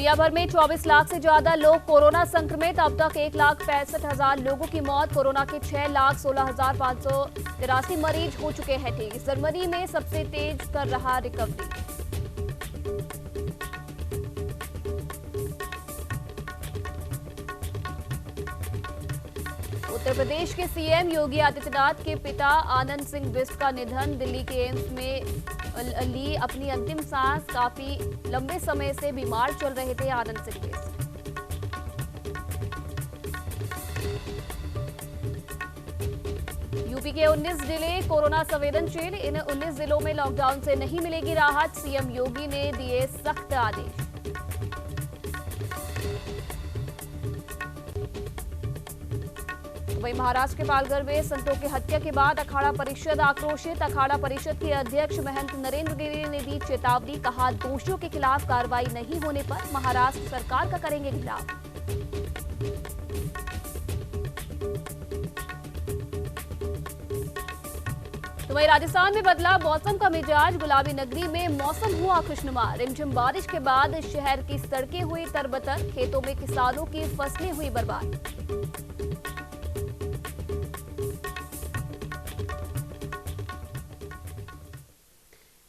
दुनिया भर में 24 लाख से ज्यादा लोग कोरोना संक्रमित। अब तक 1,65,000 लोगों की मौत। कोरोना के 6,16,583 मरीज हो चुके हैं ठीक। जर्मनी में सबसे तेज कर रहा रिकवरी। उत्तर प्रदेश के सीएम योगी आदित्यनाथ के पिता आनंद सिंह बिष्ट का निधन। दिल्ली के एम्स में ली अपनी अंतिम सांस। काफी लंबे समय से बीमार चल रहे थे आनंद सिंह बिष्ट। यूपी के 19 जिले कोरोना संवेदनशील। इन 19 जिलों में लॉकडाउन से नहीं मिलेगी राहत। सीएम योगी ने दिए सख्त आदेश। वहीं महाराष्ट्र के पालघर में संतों की हत्या के बाद अखाड़ा परिषद आक्रोशित। अखाड़ा परिषद के अध्यक्ष महंत नरेंद्र गिरि ने दी चेतावनी। कहा, दोषियों के खिलाफ कार्रवाई नहीं होने पर महाराष्ट्र सरकार का करेंगे खिलाफ। तो वहीं राजस्थान में बदला मौसम का मिजाज। गुलाबी नगरी में मौसम हुआ खुशनुमा। रिमझिम बारिश के बाद शहर की सड़कें हुई तरबतर। खेतों में किसानों की फसलें हुई बर्बाद।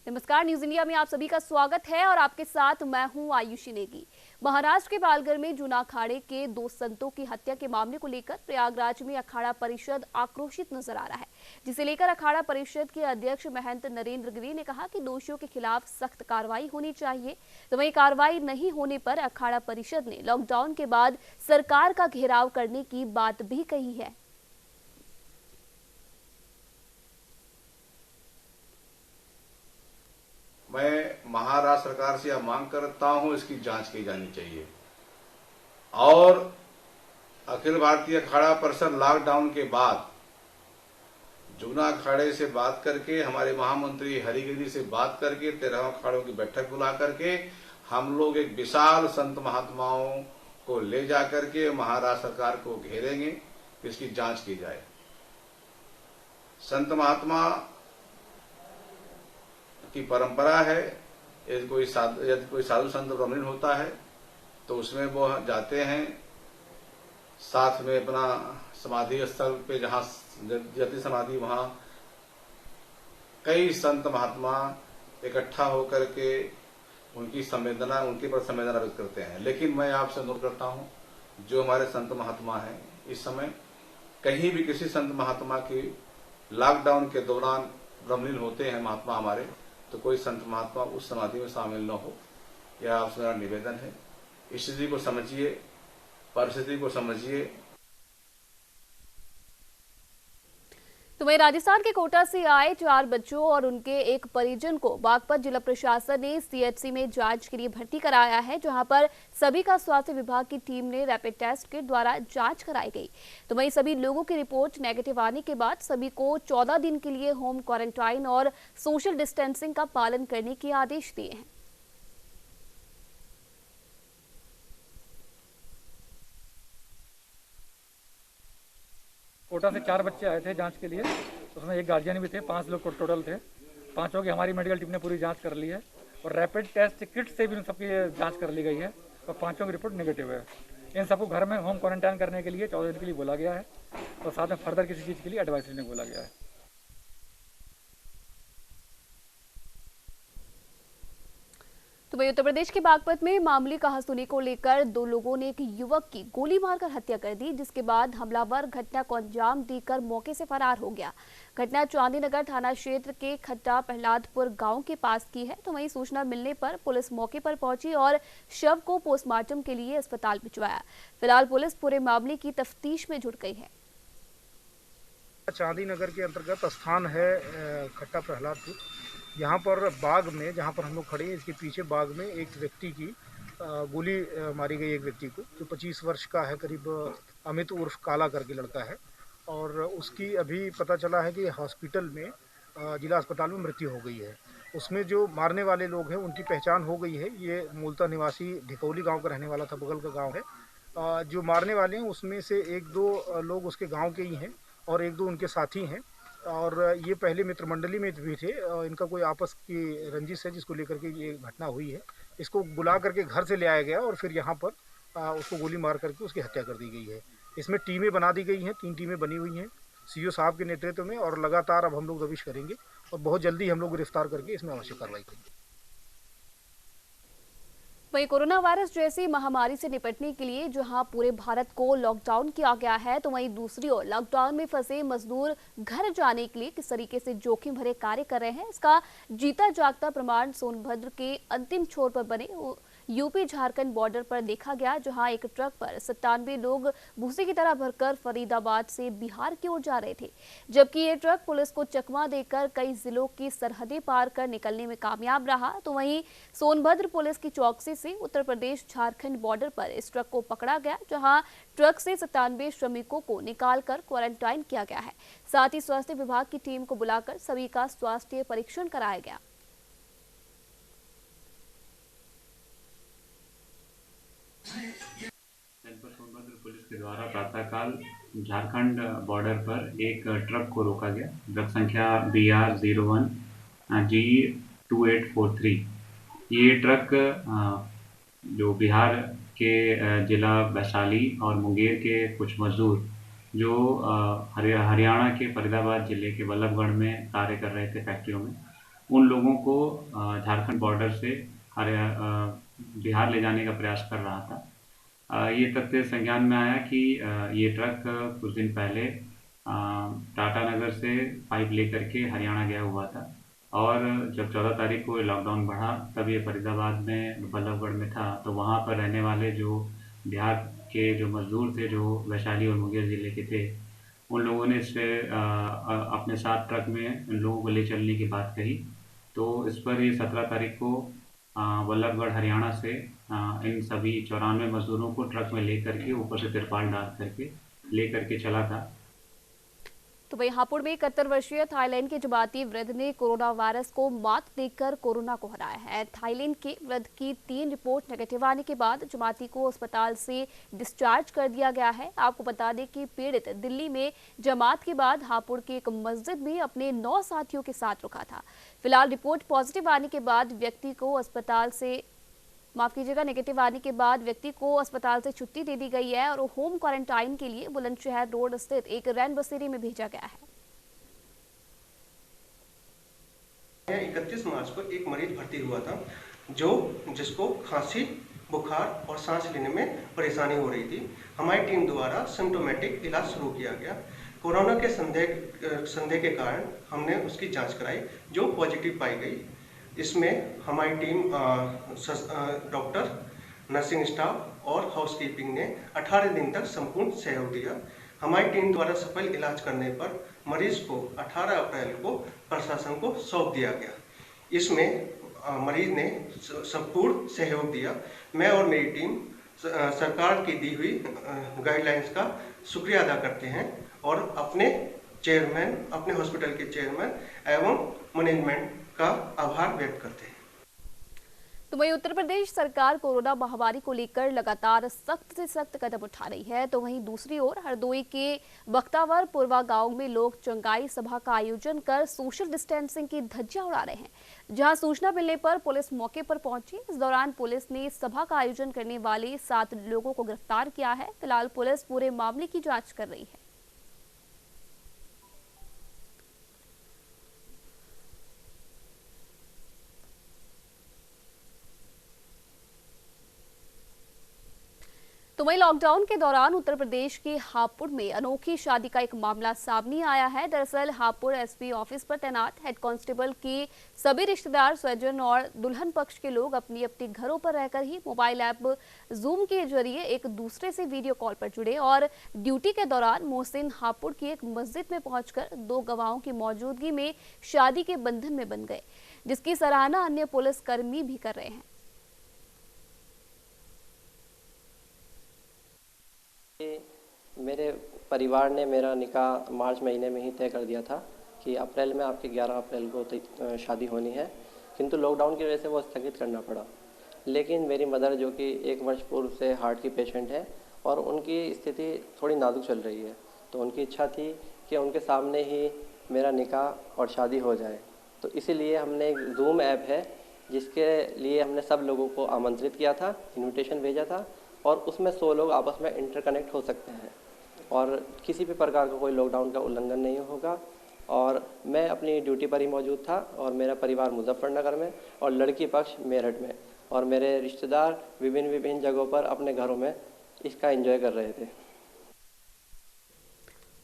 नमस्कार, न्यूज इंडिया में आप सभी का स्वागत है और आपके साथ मैं हूं आयुषी नेगी। महाराष्ट्र के पालघर में जूना अखाड़े के 2 संतों की हत्या के मामले को लेकर प्रयागराज में अखाड़ा परिषद आक्रोशित नजर आ रहा है, जिसे लेकर अखाड़ा परिषद के अध्यक्ष महंत नरेंद्र गिरि ने कहा कि दोषियों के खिलाफ सख्त कार्रवाई होनी चाहिए। तो वहीं कार्रवाई नहीं होने पर अखाड़ा परिषद ने लॉकडाउन के बाद सरकार का घेराव करने की बात भी कही है। मैं महाराष्ट्र सरकार से यह मांग करता हूं, इसकी जांच की जानी चाहिए और अखिल भारतीय अखाड़ा परिषद लॉकडाउन के बाद जूना अखाड़े से बात करके, हमारे महामंत्री हरिगिरी से बात करके, 13 अखाड़ों की बैठक बुला करके हम लोग एक विशाल संत महात्माओं को ले जा करके महाराष्ट्र सरकार को घेरेंगे, इसकी जांच की जाए। संत महात्मा की परंपरा है, यदि कोई साधु संत ब्रह्मलीन होता है तो उसमें वो जाते हैं, साथ में अपना समाधि स्थल पे जहां जति समाधि, वहां कई संत महात्मा इकट्ठा होकर के उनकी संवेदना, उनके पर संवेदना व्यक्त करते हैं। लेकिन मैं आपसे अनुरोध करता हूं, जो हमारे संत महात्मा हैं, इस समय कहीं भी किसी संत महात्मा की लॉकडाउन के दौरान ब्रह्मलीन होते हैं महात्मा हमारे, तो कोई संत महात्मा उस समाधि में शामिल न हो, यह आपसे मेरा निवेदन है। स्थिति को समझिए, परिस्थिति को समझिए। तो वहीं राजस्थान के कोटा से आए 4 बच्चों और उनके एक परिजन को बागपत जिला प्रशासन ने सीएचसी में जांच के लिए भर्ती कराया है, जहां पर सभी का स्वास्थ्य विभाग की टीम ने रैपिड टेस्ट के द्वारा जांच कराई गई। तो वहीं सभी लोगों की रिपोर्ट नेगेटिव आने के बाद सभी को 14 दिन के लिए होम क्वारंटाइन और सोशल डिस्टेंसिंग का पालन करने के आदेश दिए हैं। कोटा से 4 बच्चे आए थे जांच के लिए, उसमें एक गार्जियन भी थे, 5 लोग टोटल थे। 5 की हमारी मेडिकल टीम ने पूरी जांच कर ली है और रैपिड टेस्ट किट से भी उन सबकी जांच कर ली गई है और 5 की रिपोर्ट नेगेटिव है। इन सबको घर में होम क्वारंटाइन करने के लिए 14 दिन के लिए बोला गया है और साथ में फर्दर किसी चीज़ के लिए एडवाइस लेने बोला गया है। तो वहीं उत्तर प्रदेश के बागपत में मामूली कहासुनी को लेकर 2 लोगों ने एक युवक की गोली मारकर हत्या कर दी, जिसके बाद हमलावर घटना को अंजाम देकर मौके से फरार हो गया। घटना चांदीनगर थाना क्षेत्र के खट्टा प्रहलादपुर गांव के पास की है। तो वहीं सूचना मिलने पर पुलिस मौके पर पहुंची और शव को पोस्टमार्टम के लिए अस्पताल भिजवाया। फिलहाल पुलिस पूरे मामले की तफ्तीश में जुट गई है। चांदीनगर के अंतर्गत स्थान है खट्टा प्रहलादपुर। यहाँ पर बाग में, जहाँ पर हम लोग खड़े हैं, इसके पीछे बाग में एक व्यक्ति की गोली मारी गई, एक व्यक्ति को, जो 25 वर्ष का है, करीब अमित उर्फ काला करके लड़का है। और उसकी अभी पता चला है कि हॉस्पिटल में, जिला अस्पताल में मृत्यु हो गई है। उसमें जो मारने वाले लोग हैं उनकी पहचान हो गई है। ये मूलतः निवासी ढिकौली गांव का रहने वाला था, बगल का गांव है। जो मारने वाले हैं उसमें से 1-2 लोग उसके गाँव के ही हैं और 1-2 उनके साथी हैं। और ये पहले मित्र मंडली में भी थे। इनका कोई आपस की रंजिश है जिसको लेकर के ये घटना हुई है। इसको बुला करके घर से ले आया गया और फिर यहाँ पर उसको गोली मार करके उसकी हत्या कर दी गई है। इसमें टीमें बना दी गई हैं, 3 टीमें बनी हुई हैं सीओ साहब के नेतृत्व में, और लगातार अब हम लोग दबिश करेंगे और बहुत जल्दी हम लोग गिरफ्तार करके इसमें आवश्यक कार्रवाई करेंगे। वहीं कोरोना वायरस जैसी महामारी से निपटने के लिए जहां पूरे भारत को लॉकडाउन किया गया है, तो वहीं दूसरी ओर लॉकडाउन में फंसे मजदूर घर जाने के लिए किस तरीके से जोखिम भरे कार्य कर रहे हैं, इसका जीता जागता प्रमाण सोनभद्र के अंतिम छोर पर बने यूपी झारखंड बॉर्डर पर देखा गया, जहां एक ट्रक पर 97 लोग भूसे की तरह भरकर फरीदाबाद से बिहार की ओर जा रहे थे, जबकि ये ट्रक पुलिस को चकमा देकर कई जिलों की सरहदें पार कर निकलने में कामयाब रहा। तो वहीं सोनभद्र पुलिस की चौकसी से उत्तर प्रदेश झारखंड बॉर्डर पर इस ट्रक को पकड़ा गया, जहां ट्रक से 97 श्रमिकों को निकालकर क्वारंटाइन किया गया है। साथ ही स्वास्थ्य विभाग की टीम को बुलाकर सभी का स्वास्थ्य परीक्षण कराया गया। सोनभद्र पुलिस के द्वारा प्रातःकाल झारखंड बॉर्डर पर एक ट्रक को रोका गया, ट्रक संख्या BR01 G2843। ये ट्रक जो बिहार के जिला वैशाली और मुंगेर के कुछ मजदूर जो हरियाणा के फरीदाबाद जिले के बल्लभगढ़ में कार्य कर रहे थे फैक्ट्रियों में, उन लोगों को झारखंड बॉर्डर से बिहार ले जाने का प्रयास कर रहा था। ये तथ्य संज्ञान में आया कि ये ट्रक कुछ दिन पहले टाटा नगर से पाइप लेकर के हरियाणा गया हुआ था, और जब 14 तारीख को लॉकडाउन बढ़ा तब ये फरीदाबाद में बल्लभगढ़ में था। तो वहाँ पर रहने वाले जो बिहार के जो मजदूर थे, जो वैशाली और मुंगेर ज़िले के थे, उन लोगों ने इससे अपने साथ ट्रक में इन लोगों को ले चलने की बात कही। तो इस पर ये 17 तारीख को बल्लभगढ़ हरियाणा से इन सभी 94 मजदूरों को ट्रक में लेकर के ऊपर से तिरपाल डाल करके लेकर के चला था। तो वहीं हापुड़ में 71 वर्षीय थाईलैंड के जमाती वृद्ध ने कोरोना वायरस को मात देकर कोरोना को हराया है। थाईलैंड के वृद्ध की 3 रिपोर्ट नेगेटिव आने के बाद जमाती को अस्पताल से डिस्चार्ज कर दिया गया है। आपको बता दें कि पीड़ित दिल्ली में जमात के बाद हापुड़ के एक मस्जिद में अपने 9 साथियों के साथ रुका था। फिलहाल रिपोर्ट पॉजिटिव आने के बाद व्यक्ति को नेगेटिव आने के बाद व्यक्ति को अस्पताल से छुट्टी दे दी गई है और होम क्वारंटाइन के लिए बुलंदशहर रोड स्थित एक रैन बसेरे में भेजा गया है। 31 मार्च को एक मरीज भर्ती हुआ था जिसको खांसी, बुखार और सांस लेने में परेशानी हो रही थी। हमारी टीम द्वारा सिम्टोमेटिक इलाज शुरू किया गया। कोरोना के संदेह के कारण हमने उसकी जांच कराई जो पॉजिटिव पाई गई। इसमें हमारी टीम डॉक्टर, नर्सिंग स्टाफ और हाउसकीपिंग ने 18 दिन तक संपूर्ण सहयोग दिया। हमारी टीम द्वारा सफल इलाज करने पर मरीज को 18 अप्रैल को प्रशासन को सौंप दिया गया। इसमें मरीज ने संपूर्ण सहयोग दिया। मैं और मेरी टीम सरकार की दी हुई गाइडलाइंस का शुक्रिया अदा करते हैं और अपने चेयरमैन, अपने हॉस्पिटल के चेयरमैन एवं मैनेजमेंट का आभार व्यक्त करते हैं। तो वहीं उत्तर प्रदेश सरकार कोरोना महामारी को लेकर लगातार सख्त से सख्त कदम उठा रही है, तो वहीं दूसरी ओर हरदोई के बख्तावर पुरवा गांव में लोग चंगाई सभा का आयोजन कर सोशल डिस्टेंसिंग की धज्जियां उड़ा रहे हैं। जहां सूचना मिलने पर पुलिस मौके पर पहुंची। इस दौरान पुलिस ने सभा का आयोजन करने वाले 7 लोगों को गिरफ्तार किया है। फिलहाल पुलिस पूरे मामले की जाँच कर रही है। तो वहीं लॉकडाउन के दौरान उत्तर प्रदेश के हापुड़ में अनोखी शादी का एक मामला सामने आया है। दरअसल हापुड़ एसपी ऑफिस पर तैनात हेड कांस्टेबल के सभी रिश्तेदार, स्वजन और दुल्हन पक्ष के लोग अपनी अपने घरों पर रहकर ही मोबाइल ऐप जूम के जरिए एक दूसरे से वीडियो कॉल पर जुड़े और ड्यूटी के दौरान मोहसिन हापुड़ की एक मस्जिद में पहुंचकर 2 गवाहों की मौजूदगी में शादी के बंधन में बन गए, जिसकी सराहना अन्य पुलिसकर्मी भी कर रहे हैं। मेरे परिवार ने मेरा निकाह मार्च महीने में ही तय कर दिया था कि अप्रैल में आपके 11 अप्रैल को शादी होनी है, किंतु लॉकडाउन की वजह से वो स्थगित करना पड़ा। लेकिन मेरी मदर, जो कि 1 वर्ष पूर्व से हार्ट की पेशेंट है और उनकी स्थिति थोड़ी नाजुक चल रही है, तो उनकी इच्छा थी कि उनके सामने ही मेरा निकाह और शादी हो जाए। तो इसीलिए हमने एक जूम ऐप है, जिसके लिए हमने सब लोगों को आमंत्रित किया था, इनविटेशन भेजा था, और उसमें 100 लोग आपस में इंटरकनेक्ट हो सकते हैं और किसी भी प्रकार का कोई लॉकडाउन का उल्लंघन नहीं होगा। और मैं अपनी ड्यूटी पर ही मौजूद था और मेरा परिवार मुजफ्फरनगर में और लड़की पक्ष मेरठ में, और मेरे रिश्तेदार विभिन्न जगहों पर अपने घरों में इसका एंजॉय कर रहे थे।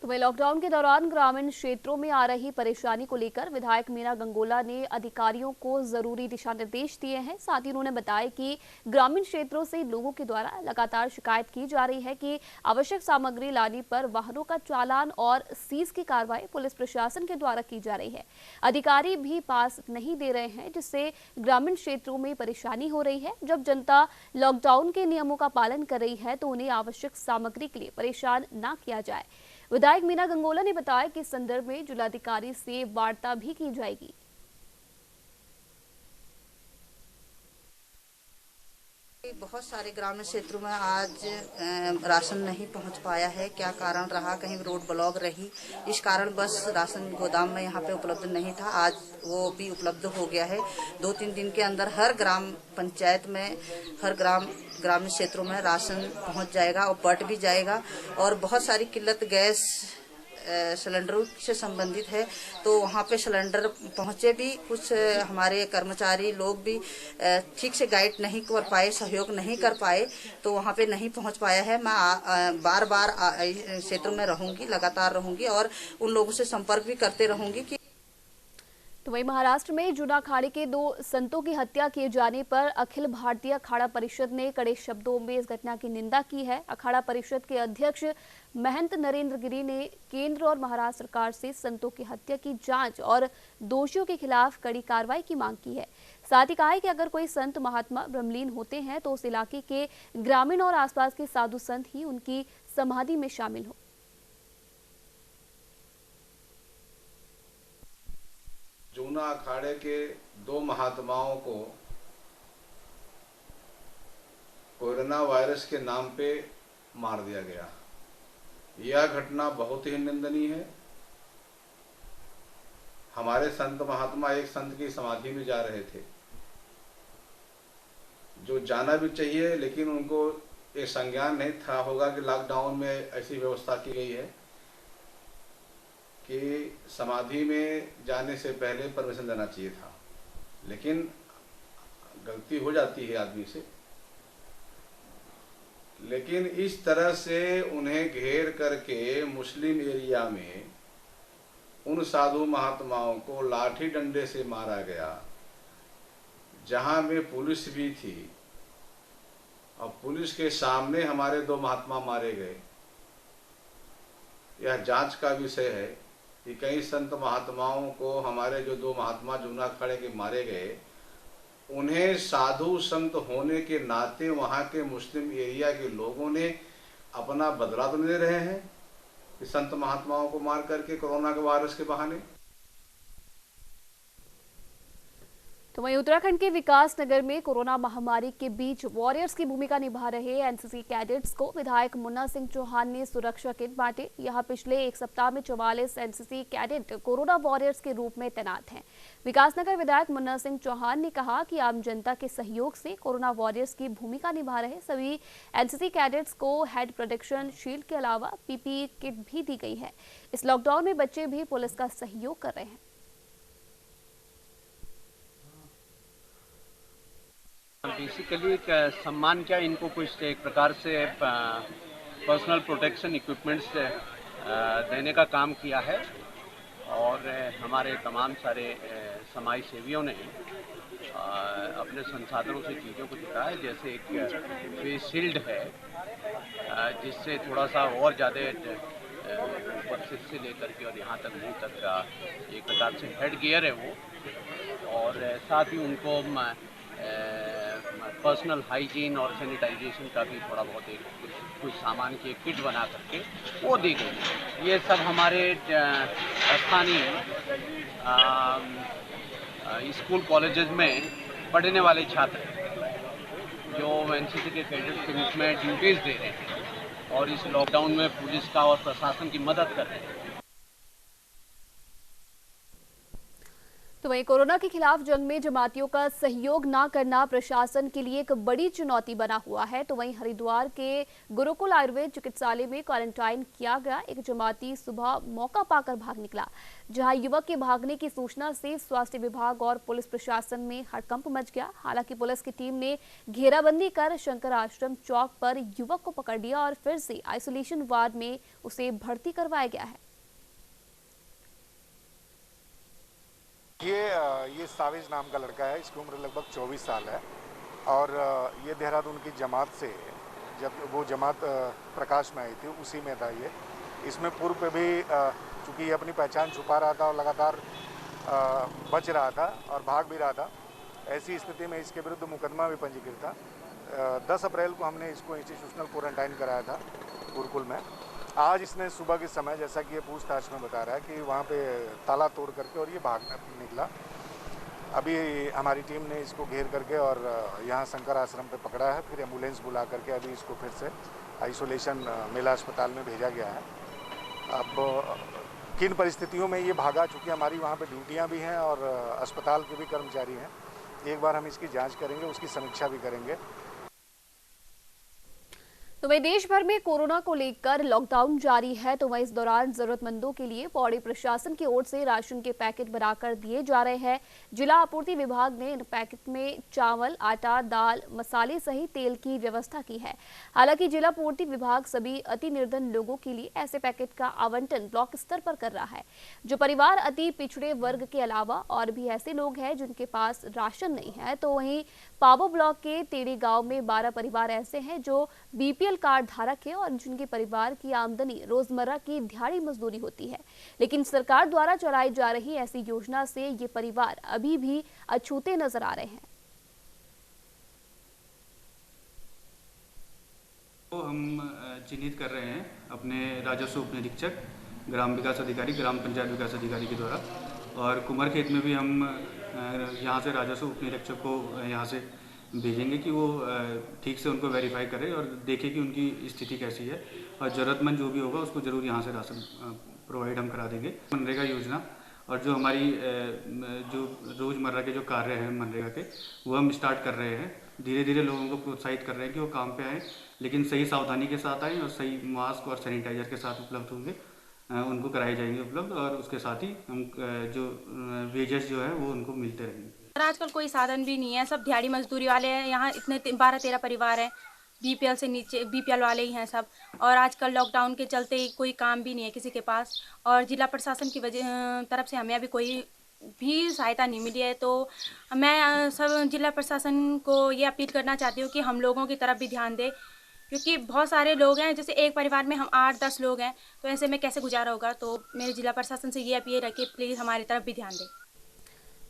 तो वही लॉकडाउन के दौरान ग्रामीण क्षेत्रों में आ रही परेशानी को लेकर विधायक मीना गंगोला ने अधिकारियों को जरूरी दिशा निर्देश दिए हैं। साथ ही उन्होंने बताया कि ग्रामीण क्षेत्रों से लोगों के द्वारा लगातार शिकायत की जा रही है कि आवश्यक सामग्री लाने पर वाहनों का चालान और सीज की कार्रवाई पुलिस प्रशासन के द्वारा की जा रही है। अधिकारी भी पास नहीं दे रहे हैं, जिससे ग्रामीण क्षेत्रों में परेशानी हो रही है। जब जनता लॉकडाउन के नियमों का पालन कर रही है तो उन्हें आवश्यक सामग्री के लिए परेशान न किया जाए। विधायक मीना गंगोला ने बताया कि इस संदर्भ में जिलाधिकारी से वार्ता भी की जाएगी। बहुत सारे ग्रामीण क्षेत्रों में आज राशन नहीं पहुंच पाया है। क्या कारण रहा? कहीं रोड ब्लॉक रही, इस कारण बस राशन गोदाम में यहाँ पे उपलब्ध नहीं था। आज वो भी उपलब्ध हो गया है। 2-3 दिन के अंदर हर ग्राम पंचायत में, हर ग्रामीण क्षेत्रों में राशन पहुंच जाएगा और बट भी जाएगा। और बहुत सारी किल्लत गैस सिलेंडरों से संबंधित है, तो वहाँ पे सिलेंडर पहुँचे भी, कुछ हमारे कर्मचारी लोग भी ठीक से गाइड नहीं कर पाए, सहयोग नहीं कर पाए, तो वहाँ पे नहीं पहुँच पाया है। मैं बार बार क्षेत्रों में रहूँगी, लगातार रहूँगी और उन लोगों से संपर्क भी करते रहूँगी कि तो वहीं महाराष्ट्र में जूना अखाड़े के 2 संतों की हत्या किए जाने पर अखिल भारतीय अखाड़ा परिषद ने कड़े शब्दों में इस घटना की निंदा की है। अखाड़ा परिषद के अध्यक्ष महंत नरेंद्र गिरी ने केंद्र और महाराष्ट्र सरकार से संतों की हत्या की जांच और दोषियों के खिलाफ कड़ी कार्रवाई की मांग की है। साथ ही कहा है कि अगर कोई संत महात्मा ब्रह्मलीन होते हैं तो उस इलाके के ग्रामीण और आसपास के साधु संत ही उनकी समाधि में शामिल हो। जूना अखाड़े के 2 महात्माओं को कोरोना वायरस के नाम पे मार दिया गया। यह घटना बहुत ही निंदनीय है। हमारे संत महात्मा एक संत की समाधि में जा रहे थे, जो जाना भी चाहिए, लेकिन उनको एक संज्ञान नहीं था होगा कि लॉकडाउन में ऐसी व्यवस्था की गई है कि समाधि में जाने से पहले परमिशन लेना चाहिए था, लेकिन गलती हो जाती है आदमी से। लेकिन इस तरह से उन्हें घेर करके मुस्लिम एरिया में उन साधु महात्माओं को लाठी डंडे से मारा गया, जहां में पुलिस भी थी, और पुलिस के सामने हमारे 2 महात्मा मारे गए। यह जांच का विषय है कि कई संत महात्माओं को, हमारे जो 2 महात्मा जूना अखाड़े के मारे गए, उन्हें साधु संत होने के नाते वहां के मुस्लिम एरिया के लोगों ने अपना बदला तो ले रहे हैं कि संत महात्माओं को मार करके कोरोना के वायरस के बहाने। तो वहीं उत्तराखंड के विकास नगर में कोरोना महामारी के बीच वॉरियर्स की भूमिका निभा रहे एनसीसी कैडेट्स को विधायक मुन्ना सिंह चौहान ने सुरक्षा किट बांटे। यहां पिछले 1 सप्ताह में 44 एनसीसी कैडेट कोरोना वॉरियर्स के रूप में तैनात हैं। विकासनगर विधायक मुन्ना सिंह चौहान ने कहा कि आम जनता के सहयोग से कोरोना वॉरियर्स की भूमिका निभा रहे सभी एनसीसी कैडेट्स को हेड प्रोटेक्शन शील्ड के अलावा पीपीई किट भी दी गई है। इस लॉकडाउन में बच्चे भी पुलिस का सहयोग कर रहे हैं। बेसिकली सम्मान क्या, इनको कुछ एक प्रकार से पर्सनल प्रोटेक्शन इक्विपमेंट्स देने का काम किया है, और हमारे तमाम सारे समाज सेवियों ने अपने संसाधनों से चीज़ों को जुटा है। जैसे एक फेस शील्ड है, जिससे थोड़ा सा और ज़्यादा ऊपर सिर से लेकर के और यहाँ तक मुंह तक का एक प्रकार से हेड गियर है वो, और साथ ही उनको पर्सनल हाइजीन और सैनिटाइजेशन का भी थोड़ा बहुत कुछ सामान की किट बना करके वो दी गई। ये सब हमारे स्थानीय स्कूल कॉलेजेस में पढ़ने वाले छात्र जो एनसीसी के कैडेट्स के रूप में ड्यूटीज़ दे रहे हैं और इस लॉकडाउन में पुलिस का और प्रशासन की मदद कर रहे हैं। तो वहीं कोरोना के खिलाफ जंग में जमातियों का सहयोग न करना प्रशासन के लिए एक बड़ी चुनौती बना हुआ है। तो वहीं हरिद्वार के गुरुकुल आयुर्वेद चिकित्सालय में क्वारंटाइन किया गया एक जमाती सुबह मौका पाकर भाग निकला, जहां युवक के भागने की सूचना से स्वास्थ्य विभाग और पुलिस प्रशासन में हड़कंप मच गया। हालांकि पुलिस की टीम ने घेराबंदी कर शंकर आश्रम चौक पर युवक को पकड़ लिया और फिर से आइसोलेशन वार्ड में उसे भर्ती करवाया गया है। ये साविज नाम का लड़का है, इसकी उम्र लगभग 24 साल है और ये देहरादून की जमात से, जब वो जमात प्रकाश में आई थी उसी में था ये। इसमें पूर्व पे भी चूँकि ये अपनी पहचान छुपा रहा था और लगातार बच रहा था और भाग भी रहा था, ऐसी स्थिति में इसके विरुद्ध मुकदमा भी पंजीकृत था। 10 अप्रैल को हमने इसको इंस्टीट्यूशनल क्वारंटाइन कराया था गुरुकुल में। आज इसने सुबह के समय, जैसा कि ये पूछताछ में बता रहा है, कि वहाँ पे ताला तोड़ करके और ये भागने निकला। अभी हमारी टीम ने इसको घेर करके और यहाँ शंकर आश्रम पे पकड़ा है, फिर एम्बुलेंस बुला करके अभी इसको फिर से आइसोलेशन मेला अस्पताल में भेजा गया है। अब किन परिस्थितियों में ये भागा, चूँकि हमारी वहाँ पे ड्यूटियाँ भी हैं और अस्पताल के भी कर्मचारी हैं, एक बार हम इसकी जाँच करेंगे, उसकी समीक्षा भी करेंगे। तो वहीं देश भर में कोरोना को लेकर लॉकडाउन जारी है। तो वहीं इस दौरान जरूरतमंदों के लिए पौड़ी प्रशासन की ओर से राशन के पैकेट बनाकर दिए जा रहे हैं। जिला आपूर्ति विभाग ने इन पैकेट में चावल, आटा, दाल, मसाले सहित तेल की व्यवस्था की है। हालांकि जिला आपूर्ति विभाग सभी अति निर्धन लोगों के लिए ऐसे पैकेट का आवंटन ब्लॉक स्तर पर कर रहा है। जो परिवार अति पिछड़े वर्ग के अलावा और भी ऐसे लोग हैं जिनके पास राशन नहीं है, तो वहीं पाबो ब्लॉक के तेड़ी गांव में 12 परिवार ऐसे हैं जो बीपीएल कार्ड धारक है और जिनके परिवार की आमदनी रोजमर्रा की दिहाड़ी मजदूरी होती है। लेकिन सरकार द्वारा चलाई जा रही ऐसी योजना से ये परिवार अभी भी अछूते नजर आ रहे हैं। तो हम चिन्हित कर रहे हैं अपने राजस्व उप निरीक्षक, ग्राम विकास अधिकारी, ग्राम पंचायत विकास अधिकारी के द्वारा, और कुमारखेत में भी हम यहाँ से राजस्व उप निरीक्षक को यहाँ से भेजेंगे कि वो ठीक से उनको वेरीफाई करे और देखे कि उनकी स्थिति कैसी है, और ज़रूरतमंद जो भी होगा उसको ज़रूर यहाँ से राशन प्रोवाइड हम करा देंगे। मनरेगा योजना और जो हमारी जो रोज़मर्रा के जो कार्य हैं मनरेगा के, वो हम स्टार्ट कर रहे हैं। धीरे धीरे लोगों को प्रोत्साहित कर रहे हैं कि वो काम पे आएँ, लेकिन सही सावधानी के साथ आएँ और सही मास्क और सैनिटाइजर के साथ उपलब्ध होंगे, उनको कराए जाएंगे उपलब्ध, और उसके साथ ही हम जो वेजेस जो है वो उनको मिलते रहेंगे। आजकल कोई साधन भी नहीं है, सब दिहाड़ी मजदूरी वाले हैं। यहाँ इतने 12-13 परिवार हैं, बीपीएल से नीचे बीपीएल वाले ही हैं सब, और आजकल लॉकडाउन के चलते कोई काम भी नहीं है किसी के पास, और जिला प्रशासन की तरफ से हमें अभी कोई भी सहायता नहीं मिली है। तो मैं सब जिला प्रशासन को ये अपील करना चाहती हूँ कि हम लोगों की तरफ भी ध्यान दे, क्योंकि बहुत सारे लोग हैं, जैसे एक परिवार में हम 8-10 लोग हैं, तो ऐसे में कैसे गुजारा होगा। तो मेरे जिला प्रशासन से ये अपील है कि प्लीज़ हमारी तरफ भी ध्यान दें।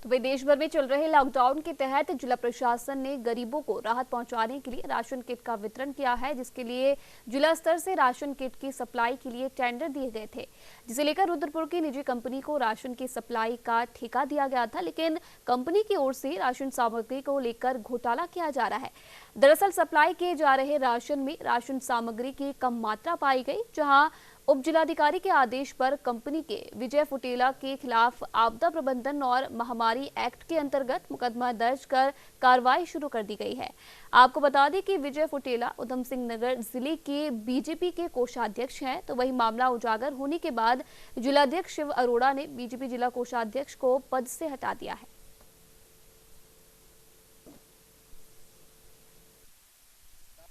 तो वही देश भर में चल रहे लॉकडाउन के तहत जिला प्रशासन ने गरीबों को राहत पहुंचाने के लिए राशन किट का वितरण किया है, जिसके लिए जिला स्तर से राशन किट की सप्लाई के लिए टेंडर दिए गए थे, जिसे लेकर रुद्रपुर की निजी कंपनी को राशन की सप्लाई का ठेका दिया गया था। लेकिन कंपनी की ओर से राशन सामग्री को लेकर घोटाला किया जा रहा है। दरअसल सप्लाई किए जा रहे राशन में राशन सामग्री की कम मात्रा पाई गई, जहां उप जिलाधिकारी के आदेश पर कंपनी के विजय फुटेला के खिलाफ आपदा प्रबंधन और महामारी एक्ट के अंतर्गत मुकदमा दर्ज कर कार्रवाई शुरू कर दी गई है। आपको बता दें कि विजय फुटेला उधम सिंह नगर जिले के बीजेपी के कोषाध्यक्ष हैं। तो वही मामला उजागर होने के बाद जिलाध्यक्ष शिव अरोड़ा ने बीजेपी जिला कोषाध्यक्ष को पद से हटा दिया है।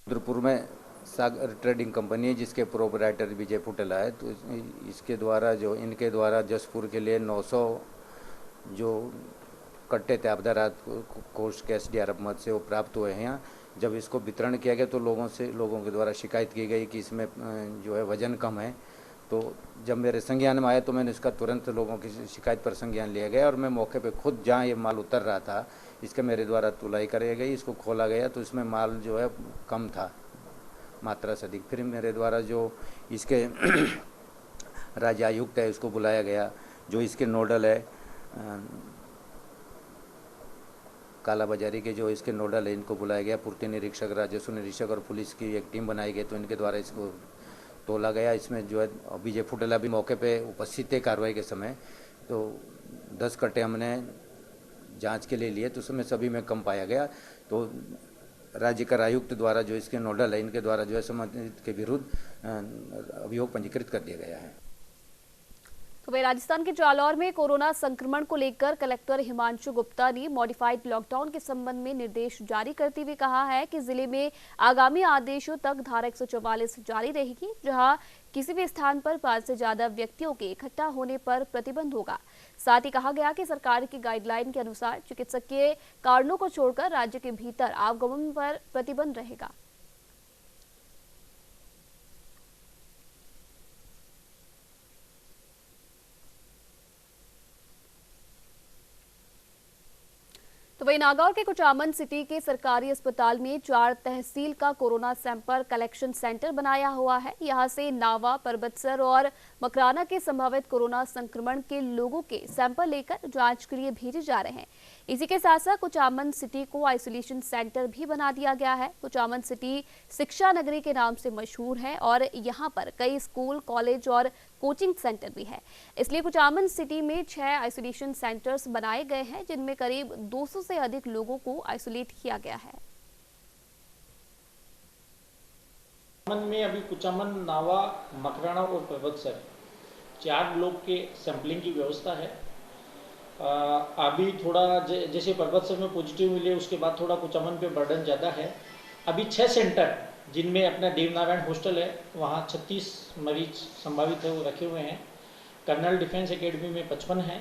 रुद्रपुर में सागर ट्रेडिंग कंपनी है जिसके प्रोपराइटर विजय फुटेला है। तो इसके द्वारा जो इनके द्वारा जसपुर के लिए 900 जो कट्टे थे आपदा राहत कोष के SDRF मद से वो प्राप्त हुए हैं। जब इसको वितरण किया गया तो लोगों के द्वारा शिकायत की गई कि इसमें जो है वजन कम है। तो जब मेरे संज्ञान में आया तो मैंने इसका तुरंत लोगों की शिकायत पर संज्ञान लिया गया और मैं मौके पे खुद जहाँ ये माल उतर रहा था इसके मेरे द्वारा तुलाई कराई गई। इसको खोला गया तो इसमें माल जो है कम था, मात्रा से अधिक। फिर मेरे द्वारा जो इसके राज्य आयुक्त है उसको बुलाया गया, जो इसके नोडल है कालाबाजारी के जो इसके नोडल है इनको बुलाया गया, पूर्ति निरीक्षक, राजस्व निरीक्षक और पुलिस की एक टीम बनाई गई। तो इनके द्वारा इसको तोला गया। इसमें जो है विजय फुटेला भी मौके पे उपस्थित थे कार्रवाई के समय। तो 10 कट्टे हमने जांच के लिए लिए तो उसमें सभी में कम पाया गया। तो राज्य कर आयुक्त द्वारा जो इसके नोडल है, इनके द्वारा जो है संबंधित के विरुद्ध अभियोग पंजीकृत कर दिया गया है। तो वही राजस्थान के जालौर में कोरोना संक्रमण को लेकर कलेक्टर हिमांशु गुप्ता ने मॉडिफाइड लॉकडाउन के संबंध में निर्देश जारी करते हुए कहा है कि जिले में आगामी आदेशों तक धारा 144 जारी रहेगी, जहां किसी भी स्थान पर 5 से ज्यादा व्यक्तियों के इकट्ठा होने पर प्रतिबंध होगा। साथ ही कहा गया कि सरकार की गाइडलाइन के अनुसार चिकित्सकीय कारणों को छोड़कर राज्य के भीतर आवागमन पर प्रतिबंध रहेगा। तो वही नागौर के कुचामन सिटी के सरकारी अस्पताल में 4 तहसील का कोरोना सैंपल कलेक्शन सेंटर बनाया हुआ है। यहां से नावा, परबतसर और मकराना के संभावित कोरोना संक्रमण के लोगों के सैंपल लेकर जांच के लिए भेजे जा रहे हैं। इसी के साथ साथ कुचामन सिटी को आइसोलेशन सेंटर भी बना दिया गया है। कुचामन सिटी शिक्षा नगरी के नाम से मशहूर है और यहाँ पर कई स्कूल, कॉलेज और कोचिंग सेंटर भी है। इसलिए कुचामन सिटी में 6 आइसोलेशन सेंटर्स बनाए गए हैं, जिनमें करीब 200 से अधिक लोगों को आइसोलेट किया गया है। में अभी कुचामन, नावा, मकराना और परबतसर 4 ब्लॉक के सैंपलिंग की व्यवस्था है। अभी थोड़ा जैसे परबतसर में पॉजिटिव मिले, उसके बाद थोड़ा कुचामन पे बर्डन ज़्यादा है। अभी 6 सेंटर जिनमें अपना देवनारायण हॉस्टल है, वहाँ 36 मरीज संभावित है वो रखे हुए हैं। कर्नल डिफेंस एकेडमी में 55 हैं,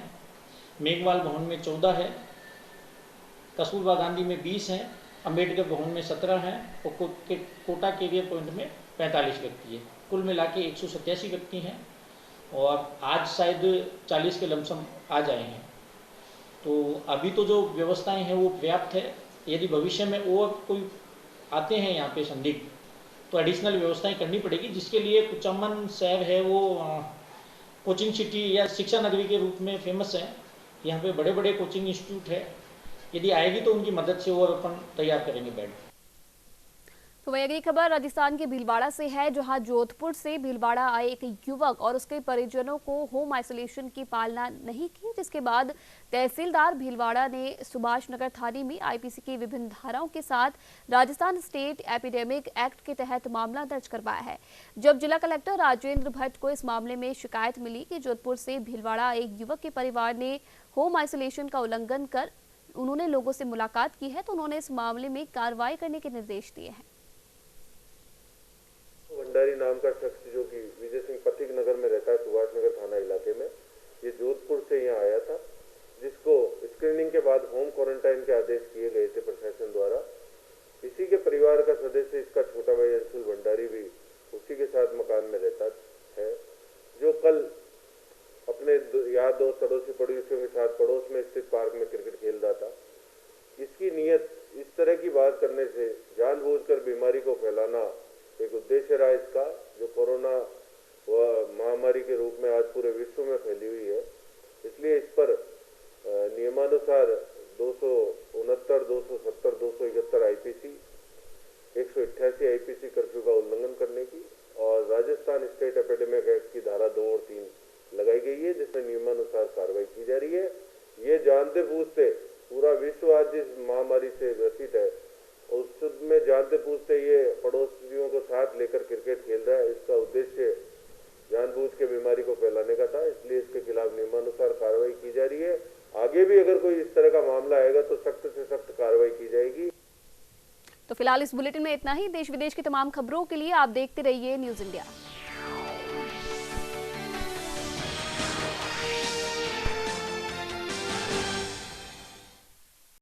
मेघवाल भवन में 14 है, कस्तूरबा गांधी में 20 हैं, अम्बेडकर भवन में 17 हैं और कोटा कैरियर पॉइंट में 45 व्यक्ति है। कुल मिला के 187 व्यक्ति हैं और आज शायद 40 के लमसम आ जाए हैं। तो अभी तो जो व्यवस्थाएं हैं वो पर्याप्त है। यदि भविष्य में और कोई आते हैं यहाँ पे संदिग्ध, तो एडिशनल व्यवस्थाएं करनी पड़ेगी, जिसके लिए कुचामन शहर है वो कोचिंग सिटी या शिक्षा नगरी के रूप में फेमस है। यहाँ पे बड़े बड़े कोचिंग इंस्टीट्यूट है। यदि आएगी तो उनकी मदद से और अपन तैयार करेंगे बेड। तो वही अगली खबर राजस्थान के भीलवाड़ा से है, जहां जोधपुर से भीलवाड़ा आए एक युवक और उसके परिजनों को होम आइसोलेशन की पालना नहीं की, जिसके बाद तहसीलदार भीलवाड़ा ने सुभाष नगर थाने में आईपीसी की विभिन्न धाराओं के साथ राजस्थान स्टेट एपिडेमिक एक्ट के तहत मामला दर्ज करवाया है। जब जिला कलेक्टर राजेंद्र भट्ट को इस मामले में शिकायत मिली कि जोधपुर से भीलवाड़ा एक युवक के परिवार ने होम आइसोलेशन का उल्लंघन कर उन्होंने लोगों से मुलाकात की है, तो उन्होंने इस मामले में कार्रवाई करने के निर्देश दिए हैं। भंडारी नाम का शख्स जो कि विजय सिंह पथिक नगर में रहता है, सुभाष नगर थाना इलाके में, ये जोधपुर से यहाँ आया था, जिसको स्क्रीनिंग के बाद होम क्वारंटाइन के आदेश किए गए थे प्रशासन द्वारा। इसी के परिवार का सदस्य इसका छोटा भाई अंशुल भंडारी भी उसी के साथ मकान में रहता है, जो कल अपने यार दोस्त पड़ोसी पड़ोसियों के साथ पड़ोस में स्थित पार्क में क्रिकेट खेल रहा था। इसकी नीयत इस तरह की बात करने से जानबूझकर बीमारी को फैलाना एक उद्देश्य रहा इसका, जो कोरोना महामारी के रूप में आज पूरे विश्व में फैली हुई है। इसलिए इस पर नियमानुसार 269, 270, 271 आईपीसी, 188 आईपीसी कर्फ्यू का उल्लंघन करने की और राजस्थान स्टेट एपिडेमिक एक्ट की धारा 2 और 3 लगाई गई है, जिसमें नियमानुसार कार्रवाई की जा रही है। ये जानते बूझते पूरा विश्व आज जिस महामारी से ग्रसित है, उसमें जानते पूछते ये पड़ोसियों को साथ लेकर क्रिकेट खेल रहा है, इसका उद्देश्य जानबूझ के बीमारी को फैलाने का था। इसलिए इसके खिलाफ नियमानुसार कार्रवाई की जा रही है। आगे भी अगर कोई इस तरह का मामला आएगा तो सख्त से सख्त कार्रवाई की जाएगी। तो फिलहाल इस बुलेटिन में इतना ही। देश विदेश की तमाम खबरों के लिए आप देखते रहिए न्यूज़ इंडिया।